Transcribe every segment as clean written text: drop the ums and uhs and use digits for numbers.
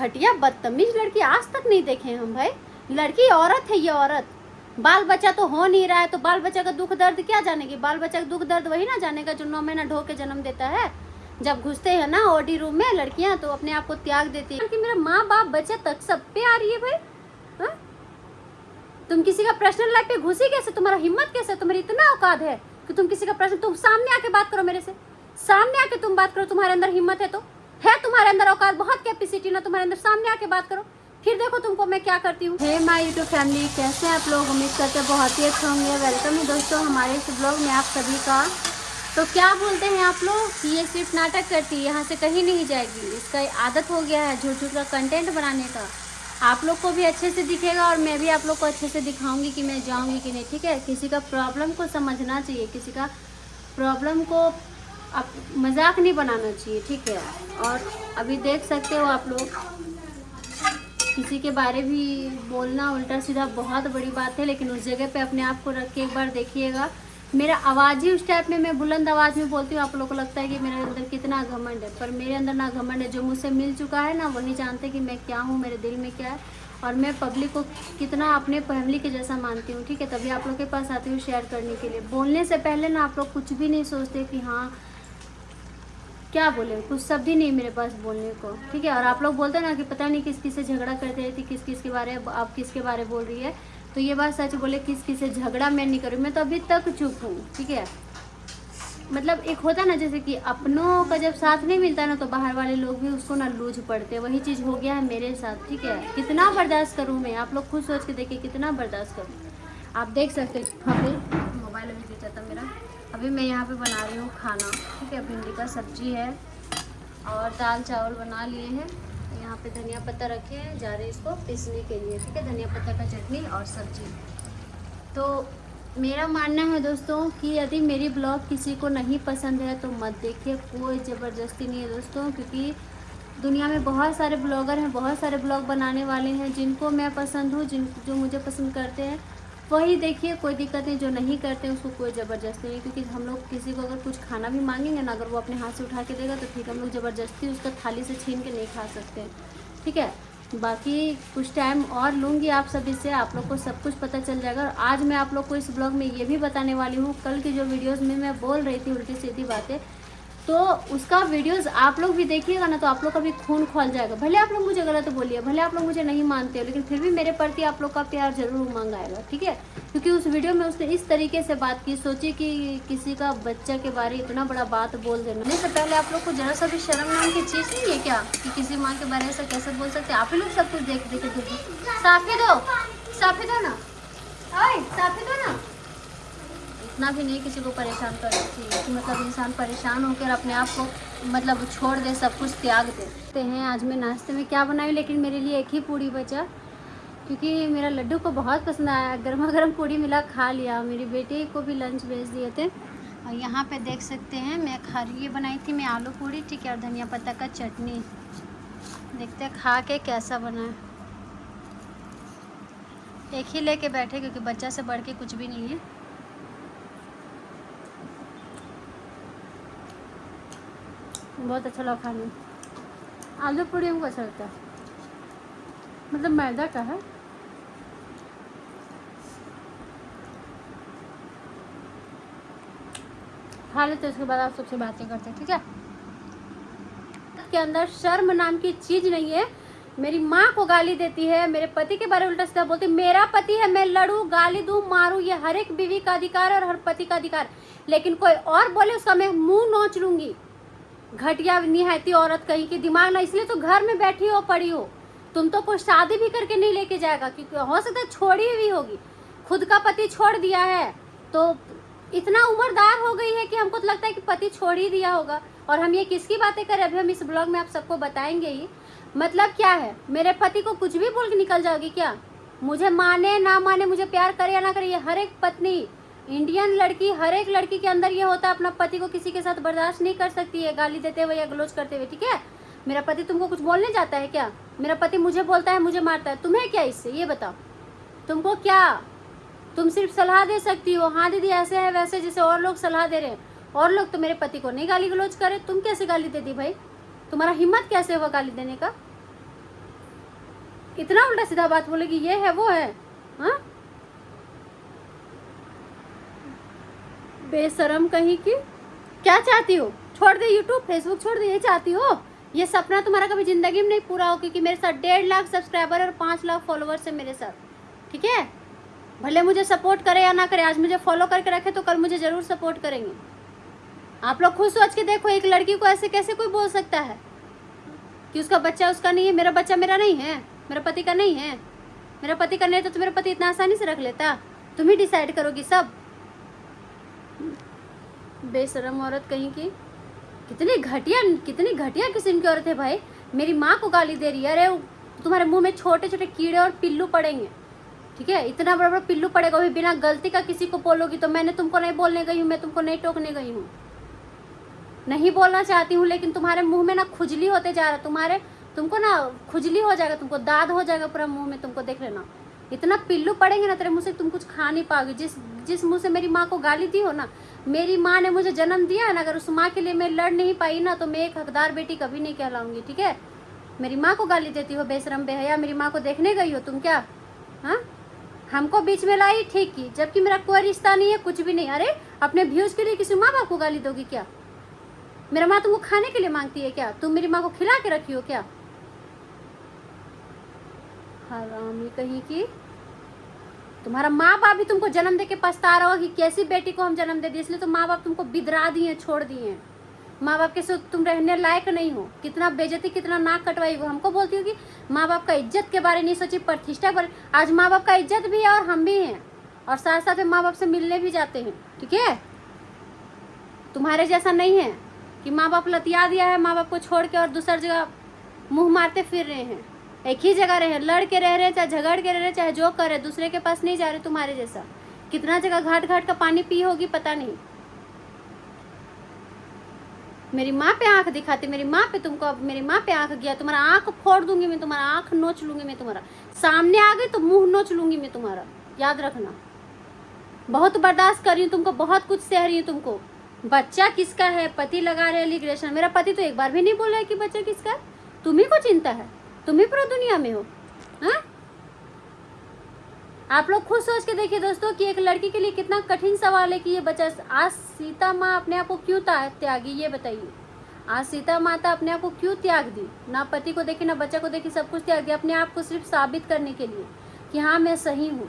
घटिया बदतमीज लड़की आज तक नहीं देखे हम भाई। लड़की औरत है, ये औरत। बाल बच्चा तो हो नहीं रहा है तो बाल बच्चा का दुख दर्द क्या जानेगी? बाल बच्चा का दुख दर्द वही ना जानेगा जो 9 महीना ढो के जन्म देता है। जब घुसते हैं ना ओडी रूम में लड़कियां तो अपने आप को त्याग देती है कि मेरा माँ बाप बच्चे तक सब पे आ रही है भाई। हा? तुम किसी का पर्सनल लाइफ पे घुसी कैसे? तुम्हारा हिम्मत कैसे? तुम्हारी इतना औकात है कि तुम किसी का प्रश्न, तुम सामने आके बात करो मेरे से, सामने आके तुम बात करो। तुम्हारे अंदर हिम्मत है तो है, तुम्हारे अंदर औकात, बहुत कैपेसिटी ना तुम्हारे अंदर, सामने आके बात करो। फिर देखो तुमको मैं क्या करती हूँ। हे माय यूट्यूब फैमिली, कैसे हैं आप लोग? उम्मीद करते हैं बहुत ही अच्छे होंगे। वेलकम है दोस्तों हमारे इस ब्लॉग में आप सभी का। तो क्या बोलते हैं आप लोग कि ये सिर्फ नाटक करती है, यहाँ से कहीं नहीं जाएगी। इसका आदत हो गया है झूठ झूठ का कंटेंट बनाने का। आप लोग को भी अच्छे से दिखेगा और मैं भी आप लोग को अच्छे से दिखाऊंगी कि मैं जाऊंगी कि नहीं, ठीक है। किसी का प्रॉब्लम को समझना चाहिए, किसी का प्रॉब्लम को आप मजाक नहीं बनाना चाहिए, ठीक है। और अभी देख सकते हो आप लोग, किसी के बारे भी बोलना उल्टा सीधा बहुत बड़ी बात है, लेकिन उस जगह पे अपने आप को रख के एक बार देखिएगा। मेरा आवाज़ ही उस टाइप में, मैं बुलंद आवाज़ में बोलती हूँ, आप लोगों को लगता है कि मेरे अंदर कितना घमंड है, पर मेरे अंदर ना घमंड है। जो मुझसे मिल चुका है ना वही जानते कि मैं क्या हूँ, मेरे दिल में क्या है, और मैं पब्लिक को कितना अपने फैमिली के जैसा मानती हूँ, ठीक है। तभी आप लोग के पास आती हूँ शेयर करने के लिए। बोलने से पहले ना आप लोग कुछ भी नहीं सोचते कि हाँ क्या बोले, कुछ शब्द ही नहीं मेरे पास बोलने को, ठीक है। और आप लोग बोलते हैं ना कि पता नहीं किस किस से झगड़ा करते रहती, किस किस के बारे आप किसके बारे बोल रही है, तो ये बात सच बोले, किस किस से झगड़ा मैं नहीं करूँ, मैं तो अभी तक चुप हूँ, ठीक है। मतलब एक होता ना जैसे कि अपनों का जब साथ नहीं मिलता ना तो बाहर वाले लोग भी उसको ना लूझ पड़ते हैं। वही चीज़ हो गया है मेरे साथ, ठीक है। कितना बर्दाश्त करूँ मैं, आप लोग खुद सोच के देखिए कितना बर्दाश्त करूँ। आप देख सकते हैं अभी मोबाइल अभी गिर जाता मेरा। अभी मैं यहाँ पे बना रही हूँ खाना, ठीक है। भिंडी का सब्जी है और दाल चावल बना लिए हैं। यहाँ पे धनिया पत्ता रखे हैं, जा रहे हैं इसको पीसने के लिए, ठीक है। धनिया पत्ता का चटनी और सब्जी। तो मेरा मानना है दोस्तों कि यदि मेरी ब्लॉग किसी को नहीं पसंद है तो मत देखिए, कोई ज़बरदस्ती नहीं है दोस्तों, क्योंकि दुनिया में बहुत सारे ब्लॉगर हैं, बहुत सारे ब्लॉग बनाने वाले हैं। जिनको मैं पसंद हूँ, जो मुझे पसंद करते हैं वही देखिए, कोई दिक्कत नहीं। जो नहीं करते हैं उसको कोई ज़बरदस्ती नहीं, क्योंकि हम लोग किसी को अगर कुछ खाना भी मांगेंगे ना, अगर वो अपने हाथ से उठा के देगा तो ठीक है, हम लोग ज़बरदस्ती उसका थाली से छीन के नहीं खा सकते, ठीक है। बाकी कुछ टाइम और लूँगी आप सभी से, आप लोग को सब कुछ पता चल जाएगा। और आज मैं आप लोग को इस ब्लॉग में ये भी बताने वाली हूँ, कल की जो वीडियोज़ में मैं बोल रही थी उल्टी सीधी बातें, तो उसका वीडियोस आप लोग भी देखिएगा ना तो आप लोग का भी खून खोल जाएगा। भले आप लोग मुझे गलत बोलिए, भले आप लोग मुझे नहीं मानते हो, लेकिन फिर भी मेरे प्रति आप लोग का प्यार जरूर उमंग आएगा, ठीक है। क्योंकि उस वीडियो में उसने इस तरीके से बात की, सोची कि किसी का बच्चा के बारे में इतना बड़ा बात बोल देना। इससे पहले आप लोग को जरा सा भी शर्म नाम की चीज़ नहीं है क्या कि किसी माँ के बारे में ऐसा कैसे बोल सकते? आप ही लोग सब कुछ देख देखे साफी दो ना, साफी दो ना। इतना भी नहीं किसी को परेशान करना चाहिए कि मतलब इंसान परेशान होकर अपने आप को मतलब छोड़ दे, सब कुछ त्याग देते हैं। आज मैं नाश्ते में क्या बनाई, लेकिन मेरे लिए एक ही पूड़ी बचा, क्योंकि मेरा लड्डू को बहुत पसंद आया। गर्मा गर्म पूड़ी मिला, खा लिया। मेरी बेटी को भी लंच भेज दिए थे। और यहाँ पे देख सकते हैं मैं ये बनाई थी मैं आलू पूड़ी, ठीक है, और धनिया पत्ता का चटनी। देखते हैं खा के कैसा बना है। एक ही लेके बैठे क्योंकि बच्चा से बढ़ के कुछ भी नहीं है। बहुत अच्छा लगा खाने में। आलू पूड़ी हमको अच्छा लगता है, मतलब मैदा का है। खा लेते उसके बाद आप सबसे बातें करते हैं, ठीक है। के अंदर शर्म नाम की चीज नहीं है। मेरी माँ को गाली देती है, मेरे पति के बारे में उल्टा सीधा बोलती है। मेरा पति है, मैं लड़ूं, गाली दूं, मारूं, ये हर एक बीवी का अधिकार है और हर पति का अधिकार। लेकिन कोई और बोले उसका मैं मुंह नोच लूंगी। घटिया निहायती औरत कहीं की, दिमाग ना, इसलिए तो घर में बैठी हो पड़ी हो। तुम तो कोई शादी भी करके नहीं लेके जाएगा, क्योंकि हो सकता है छोड़ी हुई होगी, खुद का पति छोड़ दिया है तो इतना उम्रदार हो गई है कि हमको तो लगता है कि पति छोड़ ही दिया होगा। और हम ये किसकी बातें करें, अभी हम इस ब्लॉग में आप सबको बताएंगे ही। मतलब क्या है, मेरे पति को कुछ भी बोल के निकल जाओगी क्या? मुझे माने ना माने, मुझे प्यार करे या ना करे, ये हर एक पत्नी, इंडियन लड़की, हर एक लड़की के अंदर ये होता है, अपना पति को किसी के साथ बर्दाश्त नहीं कर सकती है, गाली देते हुए या गलोच करते हुए, ठीक है। मेरा पति तुमको कुछ बोलने जाता है क्या? मेरा पति मुझे बोलता है, मुझे मारता है, तुम्हें क्या इससे? ये बताओ तुमको क्या? तुम सिर्फ सलाह दे सकती हो, हाँ दीदी ऐसे है वैसे, जैसे और लोग सलाह दे रहे हैं। और लोग तो मेरे पति को नहीं गाली गलोच करे, तुम कैसे गाली देती भाई? तुम्हारा हिम्मत कैसे हुआ गाली देने का? इतना उल्टा सीधा बात बोलेगी, ये है वो है। हाँ, बेशरम कहीं की। क्या चाहती हो? छोड़ दे यूट्यूब फेसबुक छोड़ दे, ये चाहती हो? ये सपना तुम्हारा कभी जिंदगी में नहीं पूरा हो, क्योंकि मेरे साथ 1.5 लाख सब्सक्राइबर और 5 लाख फॉलोवर्स है मेरे साथ, ठीक है? भले मुझे सपोर्ट करे या ना करे, आज मुझे फॉलो करके रखे तो कल मुझे जरूर सपोर्ट करेंगे। आप लोग खुद सोच के देखो, एक लड़की को ऐसे कैसे कोई बोल सकता है कि उसका बच्चा उसका नहीं है? मेरा बच्चा मेरा नहीं है, मेरे पति का नहीं है। मेरा पति का नहीं तो मेरा पति इतना आसानी से रख लेता? तुम ही डिसाइड करोगी सब। बेशरम औरत कहीं की। कितनी घटिया किस्म की औरत है भाई। मेरी माँ को गाली दे रही है। अरे तुम्हारे मुंह में छोटे छोटे कीड़े और पिल्लू पड़ेंगे, ठीक है? इतना बड़ा बड़ा पिल्लू पड़ेगा, भी बिना गलती का किसी को बोलोगी तो। मैंने तुमको नहीं बोलने गई हूँ, मैं तुमको नहीं टोकने गई हूँ, नहीं बोलना चाहती हूँ, लेकिन तुम्हारे मुंह में ना खुजली होते जा रहा है। तुमको ना खुजली हो जाएगा, तुमको दाद हो जाएगा पूरा मुंह में, तुमको देख लेना। इतना पिल्लू पड़ेंगे ना तेरे मुंह से, तुम कुछ खा नहीं पाओगी। जिस मुंह से मेरी माँ को गाली दी हो ना, मेरी माँ ने मुझे जन्म दिया है ना, अगर उस माँ के लिए मैं लड़ नहीं पाई ना तो मैं एक हकदार बेटी कभी नहीं कहलाऊंगी, ठीक है? मेरी माँ को गाली देती हो बेशरम बेहया। मेरी माँ को देखने गई हो तुम क्या? हाँ, हमको बीच में लाई, ठीक की, जबकि मेरा कोई रिश्ता नहीं है, कुछ भी नहीं। अरे अपने व्यूज के लिए किसी माँ बाप को गाली दोगी क्या? मेरा माँ तुमको खाने के लिए मांगती है क्या? तुम मेरी माँ को खिला के रखी हो क्या? हरामी कहीं की। तुम्हारा माँ बाप भी तुमको जन्म दे के पछता रहा हो कि कैसी बेटी को हम जन्म दे दिए, इसलिए तो माँ बाप तुमको बिदरा दिए, छोड़ दिए। माँ बाप के साथ तुम रहने लायक नहीं हो। कितना बेइज्जती, कितना नाक कटवाई हो। हमको बोलती हो कि माँ बाप का इज्जत के बारे नहीं सोची, प्रतिष्ठा पर। आज माँ बाप का इज्जत भी है और हम भी हैं, और साथ साथ में माँ बाप से मिलने भी जाते हैं, ठीक है? तुम्हारे जैसा नहीं है कि माँ बाप लतिया दिया है, माँ बाप को छोड़ के और दूसरी जगह मुंह मारते फिर रहे हैं। एक ही जगह रहे, लड़ के रह रहे, चाहे झगड़ के रह रहे, चाहे जो करे, दूसरे के पास नहीं जा रहे तुम्हारे जैसा। कितना जगह घाट घाट का पानी पी होगी पता नहीं। मेरी माँ पे आंख दिखाती, मेरी माँ पे तुमको, मेरी माँ पे आंख गया, तुम्हारा आंख फोड़ दूंगी मैं, तुम्हारा आंख नोच लूंगी मैं, तुम्हारा सामने आ गई तो मुंह नोच लूंगी मैं तुम्हारा, याद रखना। बहुत बर्दाश्त कर रही हूँ तुमको, बहुत कुछ सह रही हूँ तुमको। बच्चा किसका है? पति लगा रहे एलिगेशन। मेरा पति तो एक बार भी नहीं बोला है कि बच्चा किसका है। तुम्ही को चिंता है, तुम ही पूरा दुनिया में हो। हाँ, आप लोग खुद सोच के देखिए दोस्तों कि एक लड़की के लिए कितना कठिन सवाल है कि ये बच्चा। आज सीता माँ अपने आप को क्यों त्यागी, ये बताइए। आज सीता माता अपने आप को क्यों त्याग दी? ना पति को देखी, ना बच्चा को देखी, सब कुछ त्याग दिया अपने आप को, सिर्फ साबित करने के लिए कि हाँ मैं सही हूँ।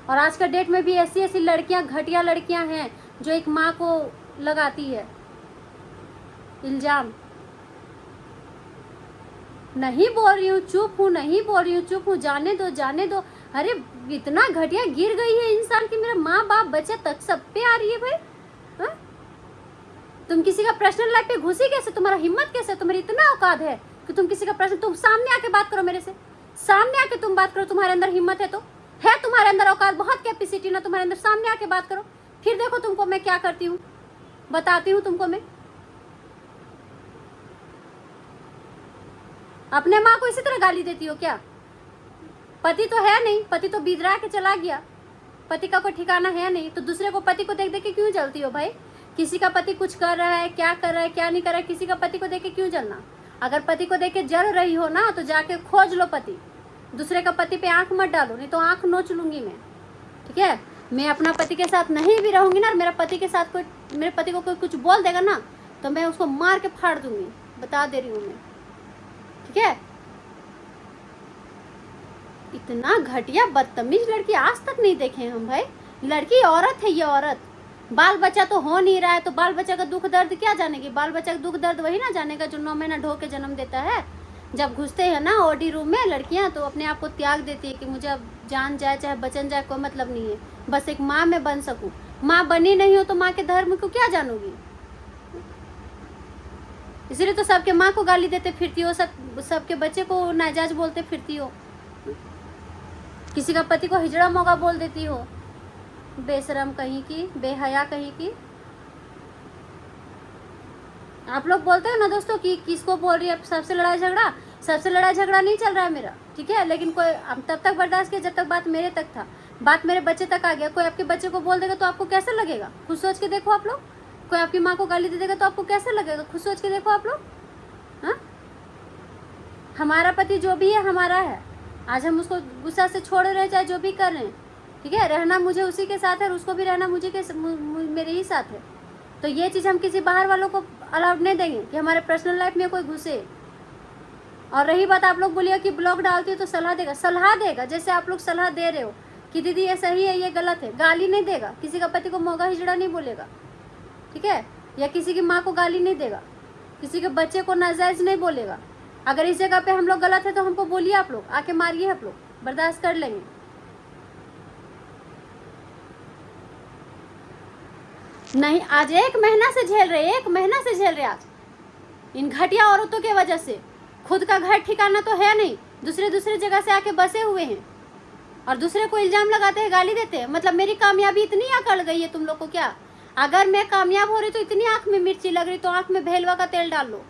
और आज का डेट में भी ऐसी ऐसी लड़कियां, घटिया लड़कियां हैं जो एक माँ को लगाती है इल्जाम। नहीं बोल रही हूँ, चुप हूँ, नहीं बोल रही हूँ, चुप हूँ, जाने दो, जाने दो। अरे इतना घटिया गिर गई है इंसान की मेरा माँ बाप बच्चा तक सब पे आ रही है भाई। हा? तुम किसी का पर्सनल लाइफ पे घुसी कैसे? तुम्हारा हिम्मत कैसे? तुम्हारी इतना औकात है कि तुम किसी का पर्सनल, तुम सामने आके बात करो मेरे से, सामने आके तुम बात करो। तुम्हारे अंदर हिम्मत है तो है, तुम्हारे अंदर औकात, बहुत कैपेसिटी ना तुम्हारे अंदर। सामने आके बात करो, फिर देखो तुमको मैं क्या करती हूँ, बताती हूँ तुमको मैं। अपने माँ को इसी तरह गाली देती हो क्या? पति तो है नहीं, पति तो बिदरा के चला गया, पति का कोई ठिकाना है नहीं, तो दूसरे को पति को देख देख के क्यों जलती हो भाई? किसी का पति कुछ कर रहा है, क्या कर रहा है, क्या नहीं कर रहा है, किसी का पति को देख के क्यों जलना? अगर पति को देख के जल रही हो ना तो जाके खोज लो पति, दूसरे का पति पे आंख मत डालो, नहीं तो आंख नोच लूंगी मैं, ठीक है? मैं अपना पति के साथ नहीं भी रहूंगी ना, मेरा पति के साथ कोई, मेरे पति को कोई कुछ बोल देगा ना तो मैं उसको मार के फाड़ दूंगी, बता दे रही हूँ मैं, ठीक है? इतना घटिया बदतमीज लड़की आज तक नहीं देखे हम भाई। लड़की औरत है, ये औरत। बाल बच्चा तो हो नहीं रहा है तो बाल बच्चा का दुख दर्द क्या जानेगी? बाल बच्चा का दुख दर्द वही ना जानेगा जो 9 महीना ढो के जन्म देता है। जब घुसते हैं ना ओडी रूम में लड़कियां तो अपने आप को त्याग देती है कि मुझे अब जान जाए चाहे बचन जाए कोई मतलब नहीं है, बस एक माँ मैं बन सकूं। माँ बनी नहीं हो तो माँ के धर्म को क्या जानोगी? इसलिए तो सबके माँ को गाली देते फिरती हो, सबके बच्चे को नाजायज बोलते फिरती हो, किसी का पति को हिजड़ा मोगा बोल देती हो। बेशरम कहीं की, बेहया कहीं की। आप लोग बोलते हो ना दोस्तों कि किसको बोल रही है, सबसे लड़ाई झगड़ा, सबसे लड़ाई झगड़ा नहीं चल रहा है मेरा, ठीक है? लेकिन कोई तब तक बर्दाश्त किया जब तक बात मेरे तक था, बात मेरे बच्चे तक आ गया। कोई आपके बच्चे को बोल देगा तो आपको कैसा लगेगा? खुद सोच के देखो आप लोग। कोई आपकी माँ को गाली दे देगा तो आपको कैसा लगेगा? खुद सोच के देखो आप लोग। हाँ, हमारा पति जो भी है हमारा है, आज हम उसको गुस्सा से छोड़ रहे चाहे जो भी कर रहे हैं, ठीक है, रहना मुझे उसी के साथ है और उसको भी रहना मेरे ही साथ है। तो ये चीज़ हम किसी बाहर वालों को अलाउड नहीं देंगे कि हमारे पर्सनल लाइफ में कोई घुसे। और रही बात, आप लोग बोलिए कि ब्लॉग डालती हो तो सलाह देगा जैसे आप लोग सलाह दे रहे हो कि दीदी ये सही है ये गलत है, गाली नहीं देगा, किसी का पति को मोगा हिजड़ा नहीं बोलेगा, ठीक है, या किसी की माँ को गाली नहीं देगा, किसी के बच्चे को नाजायज नहीं बोलेगा। अगर इस जगह पे हम लोग गलत है तो हमको बोलिए, आप लोग आके मारिए, आप लोग बर्दाश्त कर लेंगे। नहीं, आज 1 महीना से झेल रहे आज इन घटिया औरतों के वजह से। खुद का घर ठिकाना तो है नहीं, दूसरे जगह से आके बसे हुए हैं और दूसरे को इल्जाम लगाते हैं, गाली देते हैं। मतलब मेरी कामयाबी इतनी अकड़ गई है तुम लोग को क्या? अगर मैं कामयाब हो रही तो इतनी आंख में मिर्ची लग रही तो आंख में भेलवा का तेल डाल लो।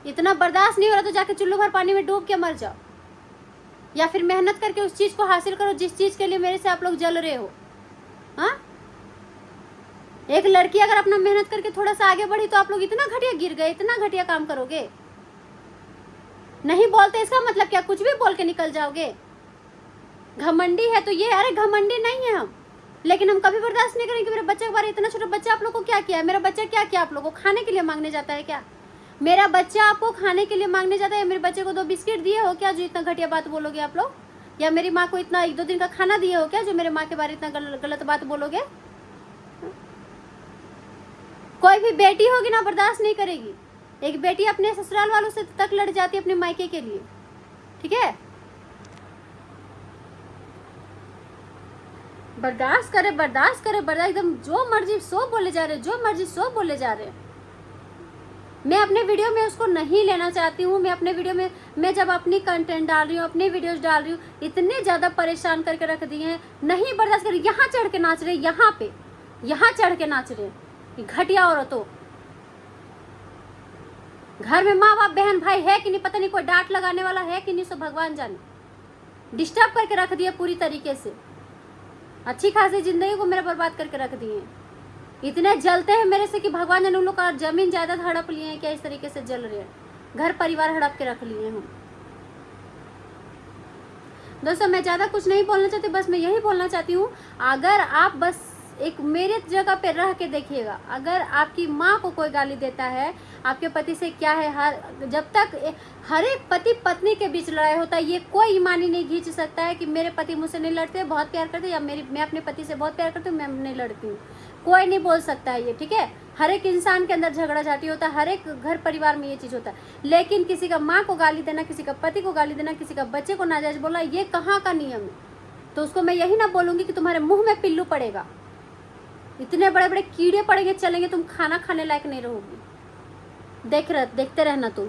इतना बर्दाश्त नहीं हो रहा तो जाके चुल्लू भर पानी में डूब के मर जाओ, या फिर मेहनत करके उस चीज को हासिल करो जिस चीज के लिए मेरे से आप लोग जल रहे हो। हाँ, एक लड़की अगर अपना मेहनत करके थोड़ा सा आगे बढ़ी तो आप लोग इतना घटिया गिर गए, इतना घटिया काम करोगे? नहीं बोलते इसका मतलब क्या कुछ भी बोल के निकल जाओगे? घमंडी है तो ये, अरे घमंडी नहीं है हम, लेकिन हम कभी बर्दाश्त नहीं करेंगे। मेरे बच्चे के बारे, इतना छोटा बच्चा आप लोग को क्या किया है? मेरा बच्चा क्या किया आप लोग को? खाने के लिए मांगने जाता है क्या? मेरा बच्चा आपको खाने के लिए मांगने जाता है? मेरे बच्चे को 2 बिस्किट दिए हो क्या जो इतना घटिया बात बोलोगे आप लोग? या मेरी माँ को इतना 1-2 दिन का खाना दिए हो क्या जो मेरे माँ के बारे इतना गलत बात बोलोगे? कोई भी बेटी होगी ना बर्दाश्त नहीं करेगी। एक बेटी अपने ससुराल वालों से तक लड़ जाती है अपने मायके के लिए, ठीक है? बर्दाश्त करे एकदम जो मर्जी सो बोले जा रहे। मैं अपने वीडियो में उसको नहीं लेना चाहती हूँ। मैं अपने वीडियो में, मैं जब अपनी कंटेंट डाल रही हूँ, अपनी वीडियोस डाल रही हूँ, इतने ज़्यादा परेशान करके रख दिए हैं, नहीं बर्दाश्त कर। यहाँ चढ़ के नाच रहे, यहाँ चढ़ के नाच रहे घटिया औरतों। घर में माँ बाप बहन भाई है कि नहीं पता नहीं, कोई डांट लगाने वाला है कि नहीं, सो भगवान जाने। डिस्टर्ब करके रख दिया पूरी तरीके से, अच्छी खासी जिंदगी को मेरा बर्बाद करके रख दिए। इतने जलते हैं मेरे से कि भगवान ने उन लोग का जमीन जायदाद हड़प लिए हैं क्या? इस तरीके से जल रहे हैं, घर परिवार हड़प के रख लिए हम। दोस्तों मैं ज़्यादा कुछ नहीं बोलना चाहती, बस मैं यही बोलना चाहती हूँ, अगर आप बस एक मेरे जगह पे रह के देखिएगा, अगर आपकी माँ को कोई गाली देता है, आपके पति से क्या है, जब तक हर एक पति पत्नी के बीच लड़ाई होता है, ये कोई ईमानी नहीं खींच सकता है कि मेरे पति मुझसे नहीं लड़ते, बहुत प्यार करते, या मैं अपने पति से बहुत प्यार करती हूँ, मैं नहीं लड़ती हूँ। कोई नहीं बोल सकता है ये, ठीक है? हर एक इंसान के अंदर झगड़ा झाटी होता है, हर एक घर परिवार में ये चीज़ होता है। लेकिन किसी का माँ को गाली देना, किसी का पति को गाली देना, किसी का बच्चे को नाजायज बोलना, ये कहाँ का नियम है? तो उसको मैं यही ना बोलूँगी कि तुम्हारे मुँह में पिल्लू पड़ेगा, इतने बड़े बड़े कीड़े पड़ेंगे, चलेंगे, तुम खाना खाने लायक नहीं रहोगी। देखते रहना तुम।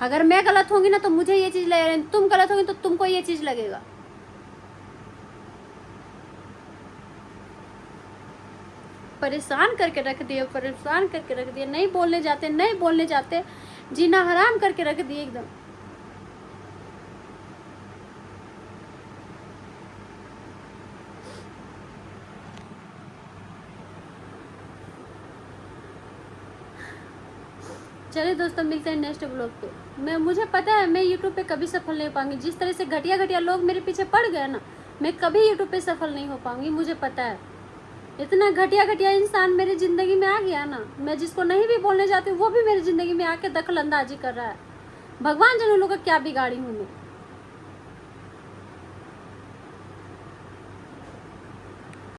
अगर मैं गलत होंगी ना तो मुझे ये चीज़ लगेगा, तुम गलत होगी तो तुमको ये चीज़ लगेगा। परेशान करके रख दिए, नहीं बोलने जाते, जीना हराम करके रख दिए एकदम। चलिए दोस्तों, मिलते हैं नेक्स्ट ब्लॉग पे। मुझे पता है मैं यूट्यूब पे कभी सफल नहीं हो पाऊंगी। जिस तरह से घटिया लोग मेरे पीछे पड़ गए ना, मैं कभी यूट्यूब पे सफल नहीं हो पाऊंगी, मुझे पता है। इतना घटिया इंसान मेरी ज़िंदगी में आ गया ना, मैं जिसको नहीं भी बोलने जाती हूँ वो भी मेरी ज़िंदगी में आके दखल अंदाजी कर रहा है। भगवान जाने उन लोगों का क्या बिगाड़ी हूँ मैं।